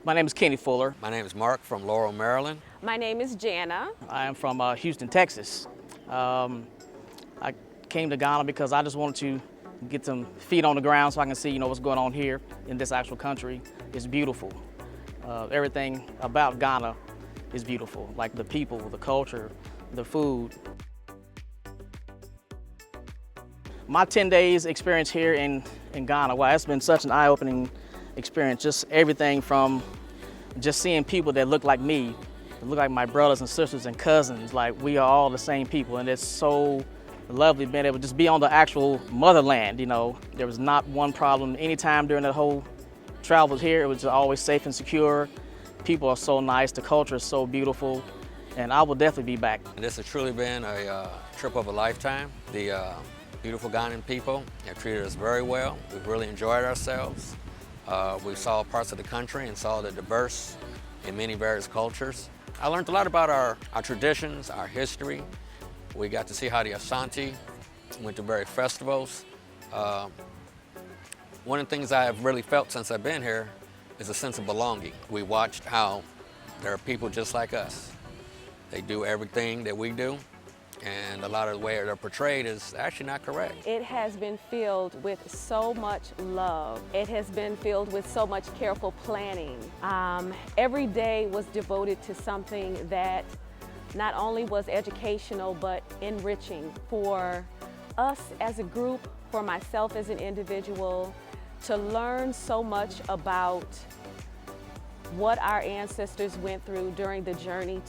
My name is Kenny Fuller. My name is Mark from Laurel, Maryland. My name is Jana. I am from Houston, Texas. I came to Ghana because I just wanted to get some feet on the ground so I can see, what's going on here in this actual country. It's beautiful. Everything about Ghana is beautiful, like the people, the culture, the food. My 10 days experience here in Ghana, wow, it's been such an eye-opening experience. Just everything from just seeing people that look like me, that look like my brothers and sisters and cousins, like we are all the same people, and it's so lovely being able to just be on the actual motherland. There was not one problem anytime during that whole travel here. It was always safe and secure. People are so nice, the culture is so beautiful, and I will definitely be back. This has truly been a trip of a lifetime. The beautiful Ghanaian people have treated us very well. We've really enjoyed ourselves. We saw parts of the country and saw the diverse in many various cultures. I learned a lot about our traditions, our history. We got to see how the Asante went to various festivals. One of the things I've really felt since I've been here is a sense of belonging. We watched how there are people just like us. They do everything that we do, and a lot of the way they're portrayed is actually not correct. It has been filled with so much love. It has been filled with so much careful planning. Every day was devoted to something that not only was educational, but enriching for us as a group, for myself as an individual, to learn so much about what our ancestors went through during the journey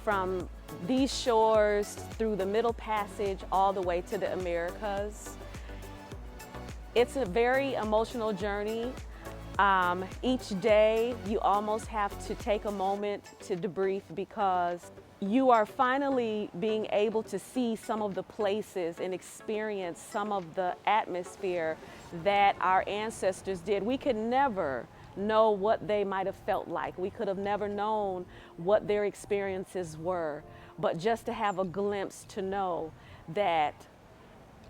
from these shores through the Middle Passage all the way to the Americas. It's a very emotional journey. Each day you almost have to take a moment to debrief because you are finally being able to see some of the places and experience some of the atmosphere that our ancestors did. We could never know what they might have felt like. We could have never known what their experiences were. But just to have a glimpse to know that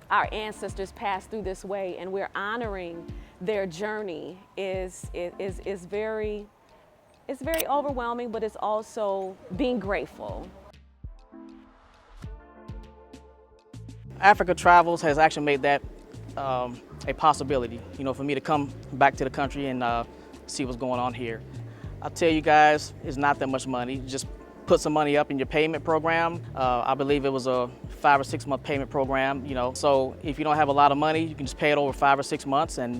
our ancestors passed through this way and we're honoring their journey is very overwhelming, but it's also being grateful. Africa Travels has actually made that a possibility, for me to come back to the country and see what's going on here. I'll tell you guys, it's not that much money. Just put some money up in your payment program. I believe it was a 5 or 6 month payment program, So if you don't have a lot of money, you can just pay it over 5 or 6 months and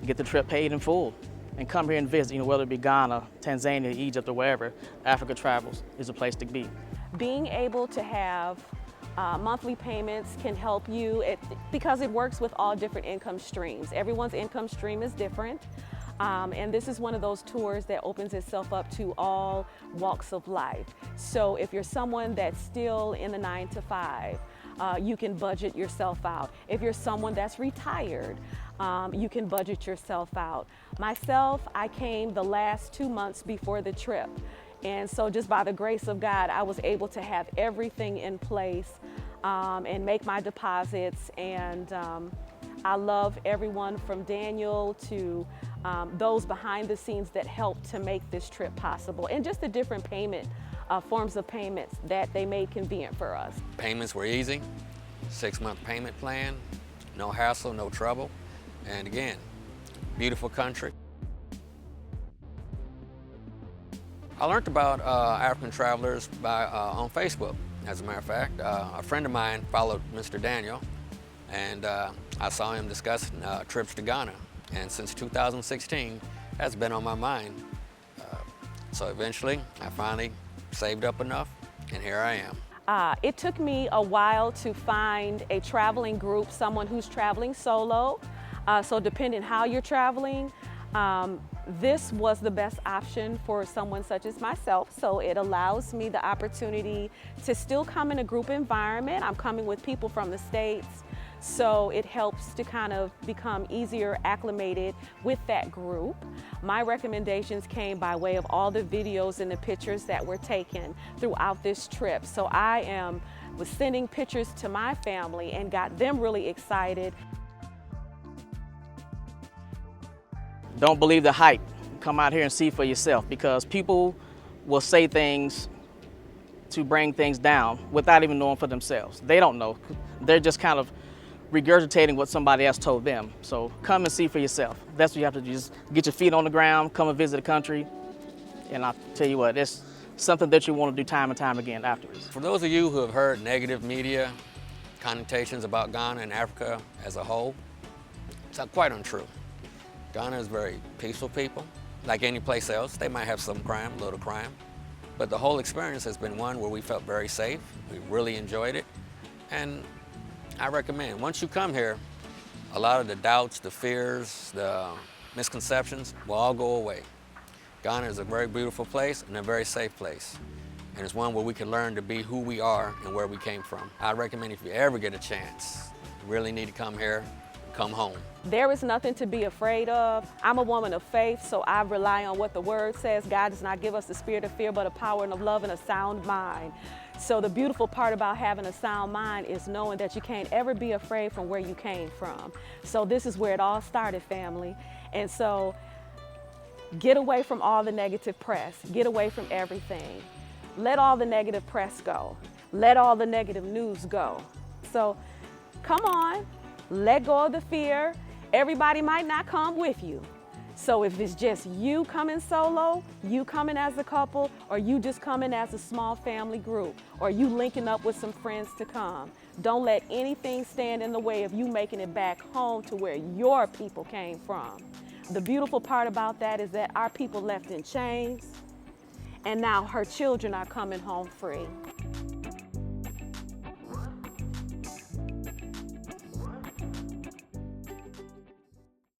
get the trip paid in full. And come here and visit, whether it be Ghana, Tanzania, Egypt, or wherever. Africa Travels is a place to be. Being able to have monthly payments can help you because it works with all different income streams. Everyone's income stream is different. And this is one of those tours that opens itself up to all walks of life. So if you're someone that's still in the 9 to 5, you can budget yourself out. If you're someone that's retired, you can budget yourself out. Myself, I came the last 2 months before the trip. And so just by the grace of God, I was able to have everything in place and make my deposits. And I love everyone from Daniel to those behind the scenes that helped to make this trip possible, and just the different forms of payments that they made convenient for us. Payments were easy, 6-month payment plan, no hassle, no trouble, and again, beautiful country. I learned about African travelers on Facebook. As a matter of fact, a friend of mine followed Mr. Daniel, and I saw him discussing trips to Ghana. And since 2016, that's been on my mind. So eventually, I finally saved up enough, and here I am. It took me a while to find a traveling group, someone who's traveling solo. So depending how you're traveling, this was the best option for someone such as myself. So it allows me the opportunity to still come in a group environment. I'm coming with people from the States. So it helps to kind of become easier acclimated with that group. My recommendations came by way of all the videos and the pictures that were taken throughout this trip. So I was sending pictures to my family and got them really excited. Don't believe the hype. come out here and see for yourself, because people will say things to bring things down without even knowing for themselves. They don't know. They're just kind of regurgitating what somebody else told them. So come and see for yourself. That's what you have to do. Just get your feet on the ground, come and visit the country, and I'll tell you what, it's something that you want to do time and time again afterwards. For those of you who have heard negative media connotations about Ghana and Africa as a whole, it's quite untrue. Ghana is very peaceful people. Like any place else, they might have some crime, little crime, but the whole experience has been one where we felt very safe. We really enjoyed it, and I recommend, once you come here, a lot of the doubts, the fears, the misconceptions will all go away. Ghana is a very beautiful place and a very safe place, and it's one where we can learn to be who we are and where we came from. I recommend, if you ever get a chance, you really need to come here, come home. There is nothing to be afraid of. I'm a woman of faith, so I rely on what the word says. God does not give us the spirit of fear, but a power and of love and a sound mind. So the beautiful part about having a sound mind is knowing that you can't ever be afraid from where you came from. So this is where it all started, family. And so get away from all the negative press. Get away from everything. Let all the negative press go. Let all the negative news go. So come on, let go of the fear. Everybody might not come with you. So if it's just you coming solo, you coming as a couple, or you just coming as a small family group, or you linking up with some friends to come, don't let anything stand in the way of you making it back home to where your people came from. The beautiful part about that is that our people left in chains, and now her children are coming home free.